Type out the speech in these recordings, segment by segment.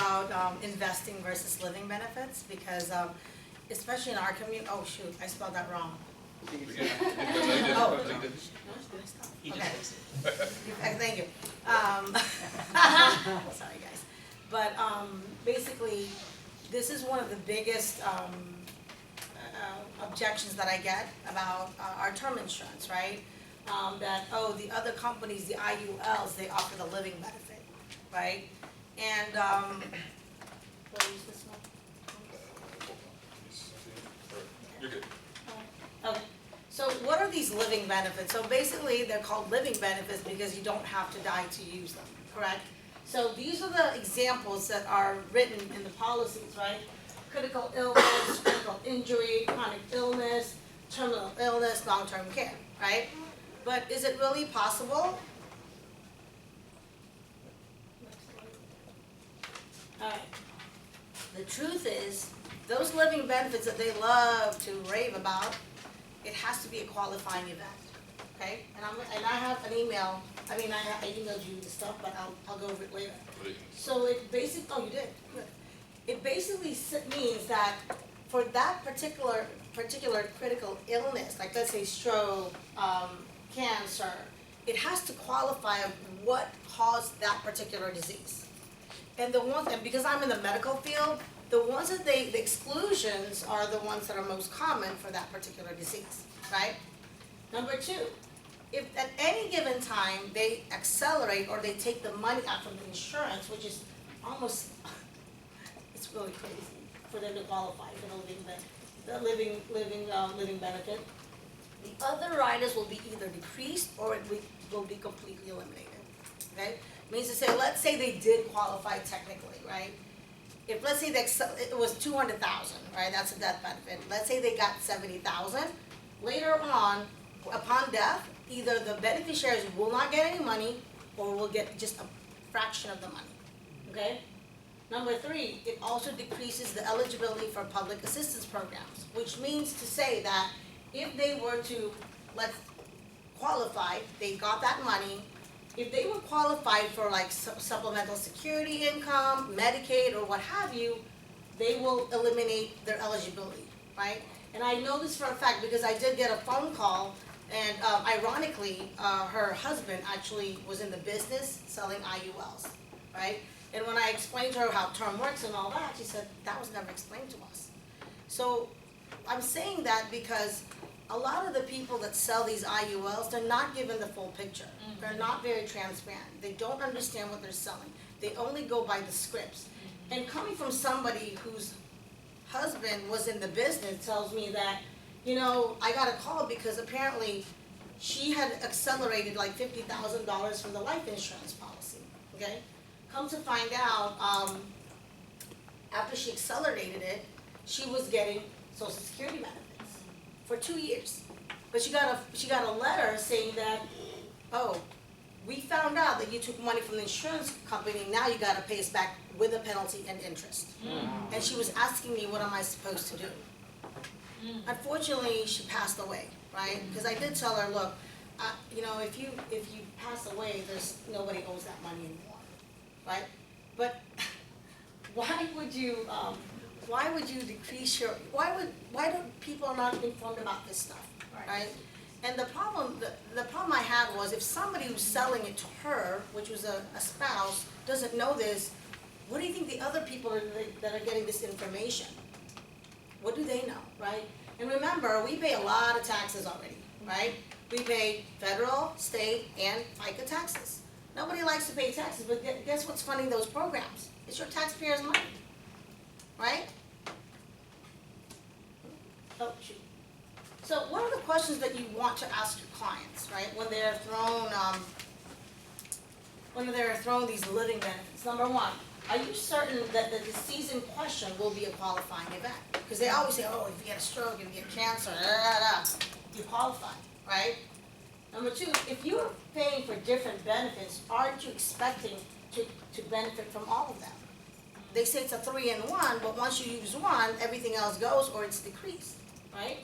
about investing versus living benefits because especially in our community, oh shoot, I spelled that wrong. Oh. Okay. Thank you. Sorry guys. But basically, this is one of the biggest objections that I get about our term insurance, right? That, oh, the other companies, the IULs, they offer the living benefit, right? And, what is this one? You're good. Okay, so what are these living benefits? So basically, they're called living benefits because you don't have to die to use them, correct? So these are the examples that are written in the policies, right? Critical illness, critical injury, chronic illness, terminal illness, long-term care, right? But is it really possible? All right. The truth is, those living benefits that they love to rave about, it has to be a qualifying event, okay? And I have an email. I mean, I emailed you the stuff, but I'll go over it later. So it basically, oh, you did, good. It basically means that for that particular critical illness, like let's say stroke, cancer, it has to qualify of what caused that particular disease. And because I'm in the medical field, the ones that the exclusions are the ones that are most common for that particular disease, right? Number two, if at any given time they accelerate or they take the money out from the insurance, which is almost, it's really crazy for them to qualify for the living benefit. The other riders will be either decreased or it will be completely eliminated, okay? Means to say, let's say they did qualify technically, right? If let's say it was 200,000, right? That's a death benefit. Let's say they got 70,000. Later on, upon death, either the beneficiaries will not get any money or will get just a fraction of the money, okay? Number three, it also decreases the eligibility for public assistance programs, which means to say that if they were to, let's qualify, they got that money, if they were qualified for like supplemental security income, Medicaid, or what have you, they will eliminate their eligibility, right? And I know this for a fact because I did get a phone call, and ironically, her husband actually was in the business selling IULs, right? And when I explained to her how term works and all that, she said, that was never explained to us. So I'm saying that because a lot of the people that sell these IULs, they're not given the full picture. Mm-hmm. They're not very transparent. They don't understand what they're selling. They only go by the scripts. Mm-hmm. And coming from somebody whose husband was in the business tells me that, you know, I got a call because apparently she had accelerated like $50,000 from the life insurance policy, okay? Come to find out, after she accelerated it, she was getting Social Security benefits for 2 years. But she got a letter saying that, oh, we found out that you took money from the insurance company, now you gotta pay us back with a penalty and interest. Mm. And she was asking me, what am I supposed to do? Mm. Unfortunately, she passed away, right? Because I did tell her, look, you know, if you pass away, there's nobody owes that money anymore, right? But why would you decrease your, why don't people not informed about this stuff, right? And the problem I had was if somebody who's selling it to her, which was a spouse, doesn't know this, what do you think the other people that are getting this information? What do they know, right? And remember, we pay a lot of taxes already, right? We pay federal, state, and FICA taxes. Nobody likes to pay taxes, but guess what's funding those programs? It's your taxpayers' money, right? Oh, shoot. So what are the questions that you want to ask your clients, right, when they're thrown these living benefits? Number one, are you certain that the disease in question will be a qualifying event? Because they always say, oh, if you get a stroke, if you get cancer, you qualify, right? Number two, if you're paying for different benefits, aren't you expecting to benefit from all of them? They say it's a 3-in-1, but once you use one, everything else goes or it's decreased, right?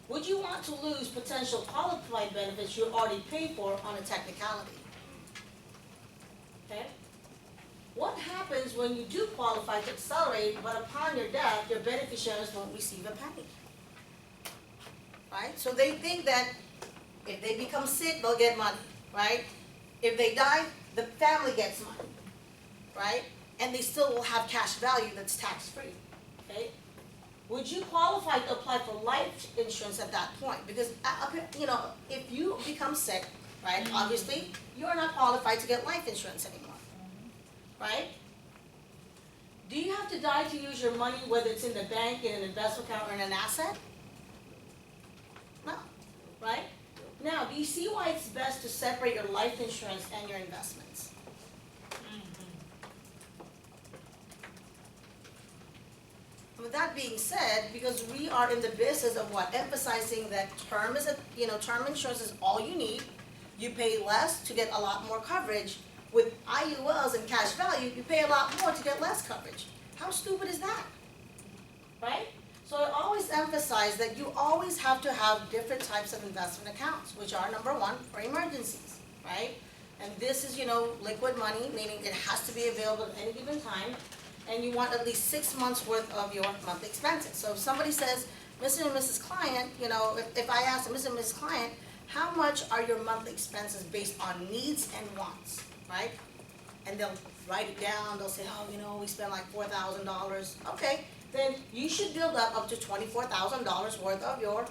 Would you want to lose potential qualified benefits you already paid for on a technicality? Okay? what happens when you do qualify to accelerate, but upon your death, your beneficiaries won't receive a penny? Right? So they think that if they become sick, they'll get money, right? If they die, the family gets money, right? And they still will have cash value that's tax-free, okay? Would you qualify to apply for life insurance at that point? Because, you know, if you become sick, right, obviously, you're not qualified to get life insurance anymore, right? Do you have to die to use your money, whether it's in the bank, in an investment account, or in an asset? No, right? Now, do you see why it's best to separate your life insurance and your investments? With that being said, because we are in the business of what, emphasizing that term is term insurance is all you need. You pay less to get a lot more coverage. With IULs and cash value, you pay a lot more to get less coverage. How stupid is that? Right? So I always emphasize that you always have to have different types of investment accounts, which are number one, for emergencies, right? And this is, liquid money, meaning it has to be available at any given time. And you want at least 6 months worth of your monthly expenses. So if somebody says, Mr. and Mrs. Client, if I ask Mr. and Mrs. Client, how much are your monthly expenses based on needs and wants, right? And they'll write it down, they'll say, we spend like $4,000. Okay, then you should build up to $24,000 worth of your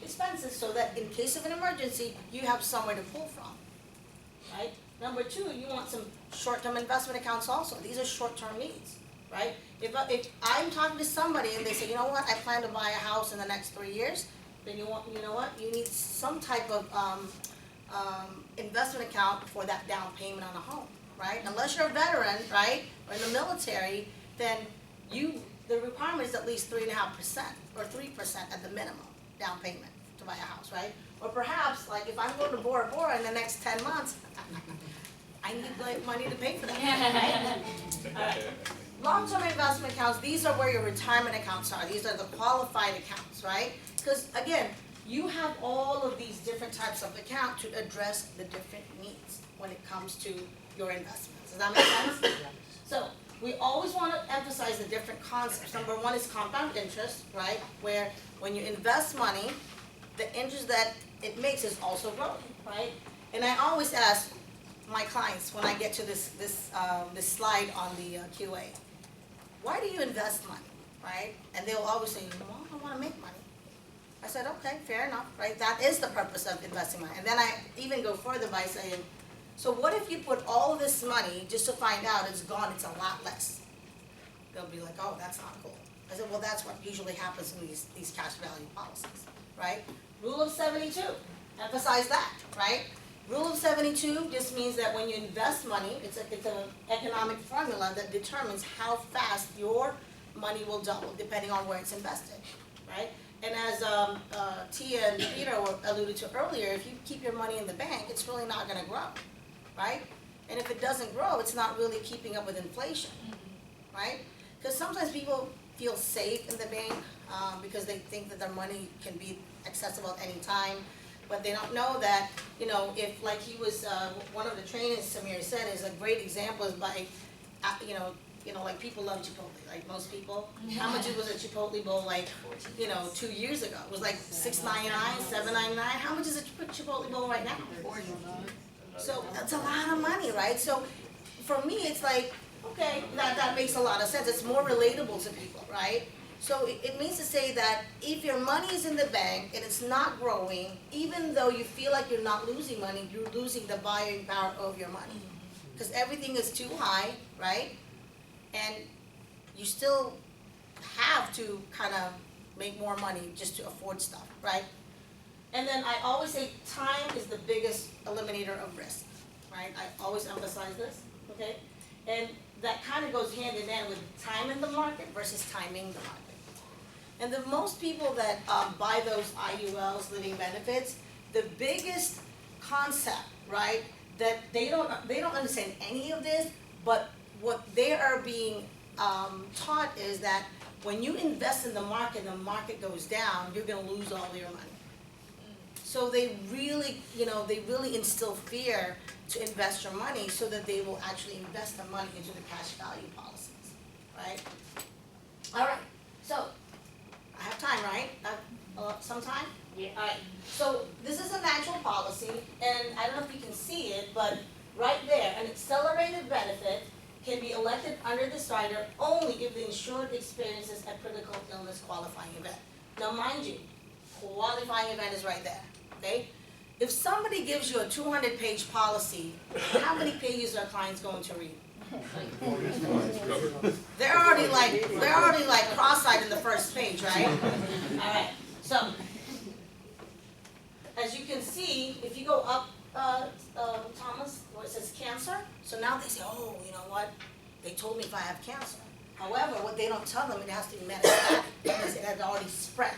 expenses so that in case of an emergency, you have somewhere to pull from, right? Number two, you want some short-term investment accounts also. These are short-term needs, right? If I'm talking to somebody and they say, you know what, I plan to buy a house in the next 3 years, then you need some type of investment account for that down payment on a home, right? Unless you're a veteran, right, or in the military, then the requirement is at least 3.5% or 3% at the minimum down payment to buy a house, right? Or perhaps, like if I'm going to Bora Bora in the next 10 months, I need like money to pay for that, right? All right. Long-term investment accounts, these are where your retirement accounts are. These are the qualified accounts, right? Because again, you have all of these different types of accounts to address the different needs when it comes to your investments. Does that make sense? So we always want to emphasize the different concepts. Number one is compound interest, right? Where when you invest money, the interest that it makes is also growing, right? And I always ask my clients when I get to this slide on the QA, why do you invest money, right? And they'll always say, well, I want to make money. I said, okay, fair enough, right? That is the purpose of investing money. And then I even go further by saying, so what if you put all this money just to find out it's gone, it's a lot less? They'll be like, oh, that's not cool. I said, well, that's what usually happens in these cash value policies, right? Rule of 72, emphasize that, right? Rule of 72 just means that when you invest money, it's an economic formula that determines how fast your money will double depending on where it's invested, right? And as Tia and Peter alluded to earlier, if you keep your money in the bank, it's really not going to grow, right? And if it doesn't grow, it's not really keeping up with inflation, right? Because sometimes people feel safe in the bank because they think that their money can be accessible at any time. But they don't know that, if like he was, one of the trainings Samir said is a great example is by, like people love Chipotle, like most people. How much was a Chipotle bowl like, 2 years ago? It was like $6.99, $7.99. How much is a Chipotle bowl right now? So that's a lot of money, right? So for me, it's like, okay, that makes a lot of sense. It's more relatable to people, right? So it means to say that if your money is in the bank and it's not growing, even though you feel like you're not losing money, you're losing the buying power of your money. Because everything is too high, right? And you still have to kind of make more money just to afford stuff, right? And then I always say time is the biggest eliminator of risk, right? I always emphasize this, okay? And that kind of goes hand in hand with time in the market versus timing the market. And the most people that buy those IULs, living benefits, the biggest concept, right, that they don't understand any of this, but what they are being taught is that when you invest in the market goes down, you're going to lose all your money. So they really, they really instill fear to invest your money so that they will actually invest the money into the cash value policies, right? All right, so I have time, right? Some time? Yeah. All right, so this is a natural policy, and I don't know if you can see it, but right there, an accelerated benefit can be elected under this rider only if the insured experiences a critical illness qualifying event. Now, mind you, qualifying event is right there, okay? If somebody gives you a 200-page policy, how many pages are clients going to read? They're already like cross-eyed in the first page, right? All right, so as you can see, if you go up, Thomas, where it says cancer, so now they say, oh, you know what? They told me if I have cancer. However, what they don't tell them, it has to be metastatic because it has already spread.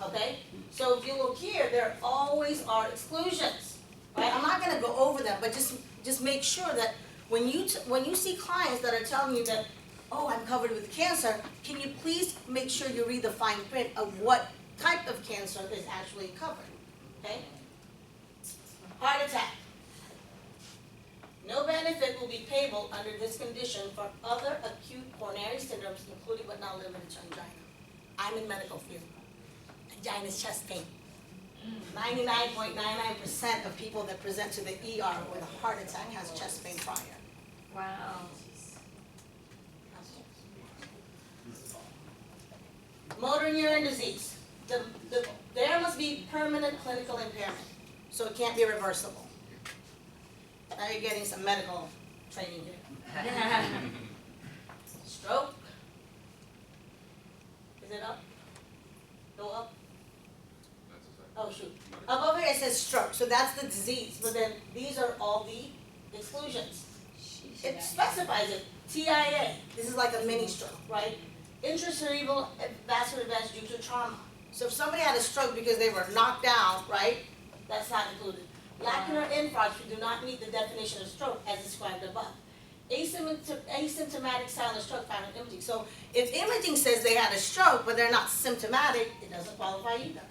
Okay? So if you look here, there always are exclusions, right? I'm not going to go over them, but just make sure that when you see clients that are telling you that, oh, I'm covered with cancer, can you please make sure you read the fine print of what type of cancer is actually covered? Okay? Heart attack. No benefit will be payable under this condition for other acute coronary syndromes, including but not limited to angina. I'm in medical field. Angina is chest pain. 99.99% of people that present to the ER with a heart attack has chest pain prior. Wow. Motor neuron disease. There must be permanent clinical impairment, so it can't be reversible. Now you're getting some medical training here. Stroke. Is it up? Go up. Oh, shoot. Up over here it says stroke, so that's the disease, but then these are all the exclusions. It specifies it, TIA, this is like a mini stroke, right? Intracerebral vascular events due to trauma. So if somebody had a stroke because they were knocked down, right, that's not included. Lacunar infarcts do not meet the definition of stroke as described above. Asymptomatic silent stroke found in imaging. So if imaging says they had a stroke but they're not symptomatic, it doesn't qualify either.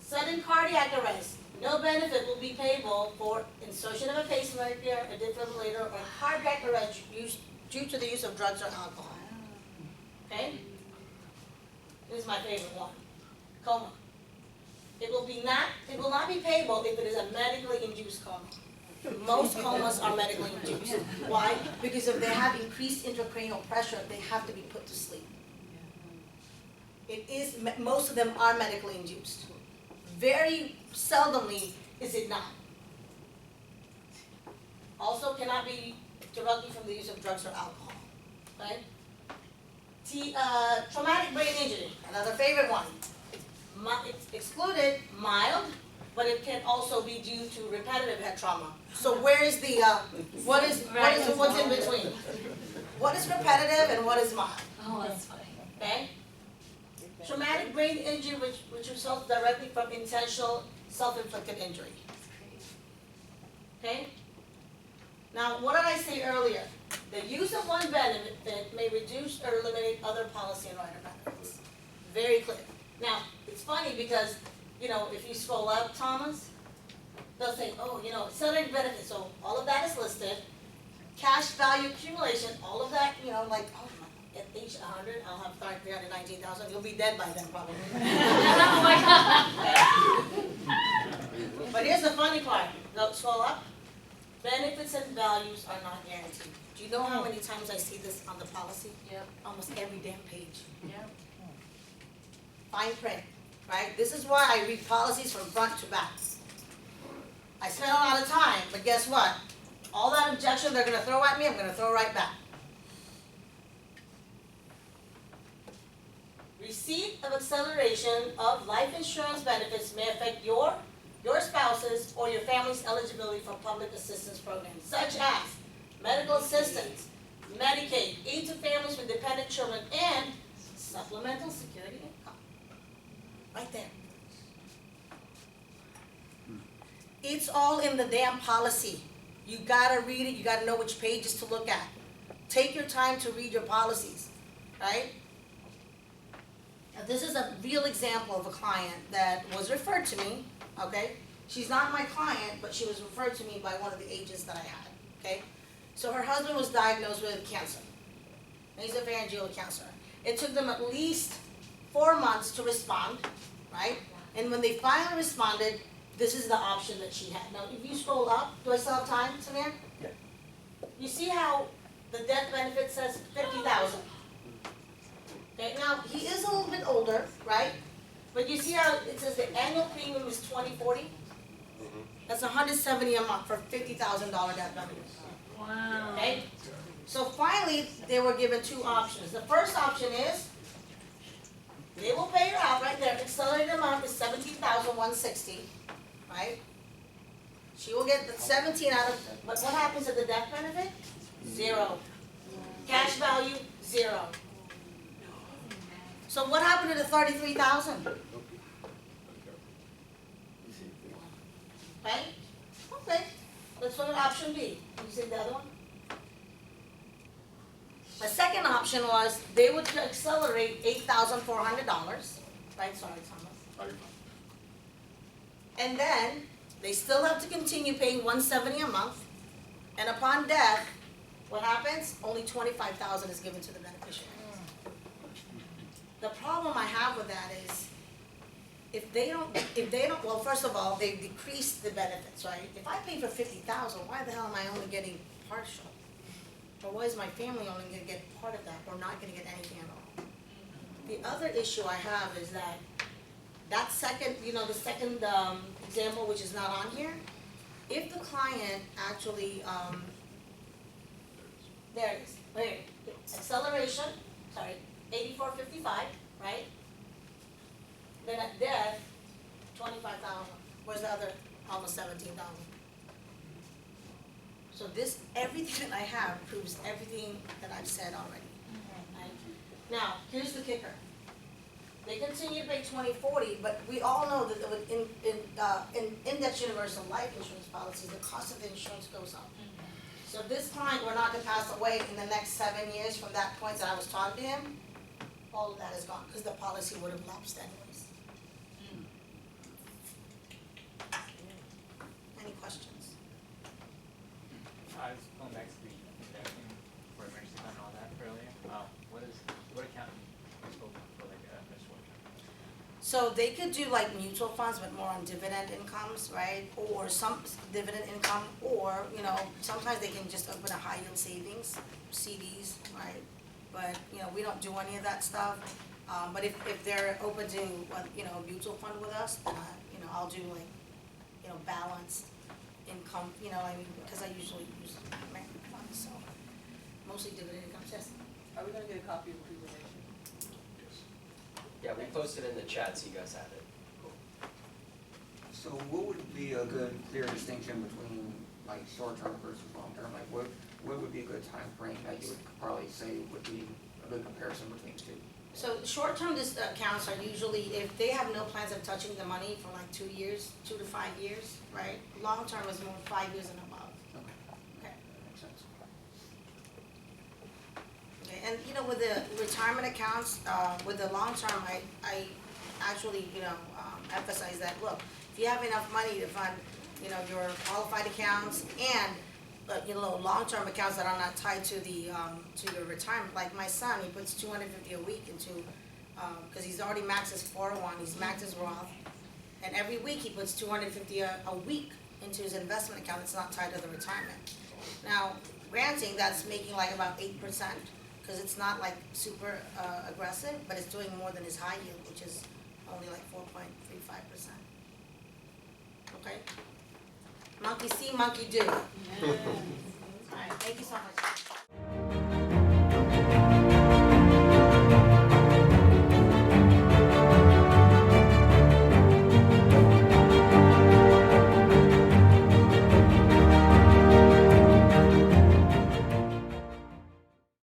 Sudden cardiac arrest. No benefit will be payable for insertion of a pacemaker, a defibrillator, or cardiac arrest due to the use of drugs or alcohol. Okay? This is my favorite one. Coma. It will not be payable if it is a medically induced coma. Most comas are medically induced. Why? Because if they have increased intracranial pressure, they have to be put to sleep. Most of them are medically induced. Very seldomly is it not. Also cannot be directly from the use of drugs or alcohol. Right? Traumatic brain injury, another favorite one. It's excluded, mild, but it can also be due to repetitive head trauma. So where is the, what's in between? What is repetitive and what is mild? Oh, that's funny. Okay? Traumatic brain injury which results directly from intentional self-inflicted injury. Okay? Now, what did I say earlier? The use of one benefit may reduce or eliminate other policy and rider benefits. Very clear. Now, it's funny because, if you scroll up, Thomas, they'll say, oh, accelerated benefits, so all of that is listed. Cash value accumulation, all of that, like, oh, at age 100, I'll have 319,000. You'll be dead by then, probably. Oh my God. But here's the funny part. Go scroll up. Benefits and values are not guaranteed. Do you know how many times I see this on the policy? Yep. Almost every damn page. Yep. Fine print, right? This is why I read policies from front to back. I spend a lot of time, but guess what? All that objection they're going to throw at me, I'm going to throw right back. Receipt of acceleration of life insurance benefits may affect your spouse's or your family's eligibility for public assistance programs, such as medical assistance, Medicaid, aid to families with dependent children, and supplemental security income. Right there. It's all in the damn policy. You gotta read it, you gotta know which pages to look at. Take your time to read your policies, right? Now, this is a real example of a client that was referred to me, okay? She's not my client, but she was referred to me by one of the agents that I had, okay? So her husband was diagnosed with cancer, nasopharyngeal cancer. It took them at least 4 months to respond, right? And when they finally responded, this is the option that she had. Now, if you scroll up, do I still have time, Samir? Yeah. You see how the death benefit says 50,000? Okay, now, he is a little bit older, right? But you see how it says the annual premium is $20.40? That's $170 a month for $50,000 death benefit. Wow. Okay? So finally, they were given two options. The first option is, they will pay her out right there. Accelerated amount is $17,160, right? She will get the 17 out of, but what happens at the death benefit? 0. Cash value, 0. So what happened to the 33,000? Right? Okay, let's look at option B. You see the other one? The second option was they would accelerate $8,400, right? Sorry, Thomas. And then they still have to continue paying $170 a month. And upon death, what happens? Only $25,000 is given to the beneficiary. The problem I have with that is, if they don't, well, first of all, they decrease the benefits, right? If I pay for $50,000, why the hell am I only getting partial? Or why is my family only gonna get part of that, or not gonna get anything at all? The other issue I have is that second, the second example, which is not on here, if the client actually, there it is, right, acceleration, sorry, 8455, right? Then at death, 25,000. Where's the other almost 17,000? So this, everything that I have proves everything that I've said already. Right? Now, here's the kicker. They continue to pay 2040, but we all know that in index universal life insurance policies, the cost of the insurance goes up. So if this client were not to pass away in the next 7 years from that point that I was talking to him, all of that is gone, because the policy would have lapsed anyways. Any questions? I was going back to the investing for emergency fund and all that earlier. What account is open for like a short term? So they could do like mutual funds, but more on dividend incomes, right? Or some dividend income, or, sometimes they can just open a high yield savings, CDs, right? But, we don't do any of that stuff. But if they're open to, a mutual fund with us, then I'll do like, balanced income, because I usually use American funds, so mostly dividend incomes, yes. Are we gonna get a copy of the presentation? Yeah, we posted in the chat so you guys have it. So what would be a good clear distinction between like short-term versus long-term? Like what would be a good time frame that you would probably say would be a good comparison between the two? So short-term accounts are usually, if they have no plans of touching the money for like 2 years, 2 to 5 years, right? Long-term is more 5 years and above. Okay, Okay. that makes sense. Okay, and with the retirement accounts, with the long-term, I actually, emphasize that, look, if you have enough money to fund, your qualified accounts and, long-term accounts that are not tied to the, to your retirement, like my son, he puts $250 a week into, cause he's already maxed his 401, he's maxed his Roth, and every week he puts $250 a week into his investment account that's not tied to the retirement. Now, granting, that's making like about 8%, because it's not like super aggressive, but it's doing more than his high yield, which is only like 4.35%. Okay? Monkey see, monkey do. All right, thank you so much.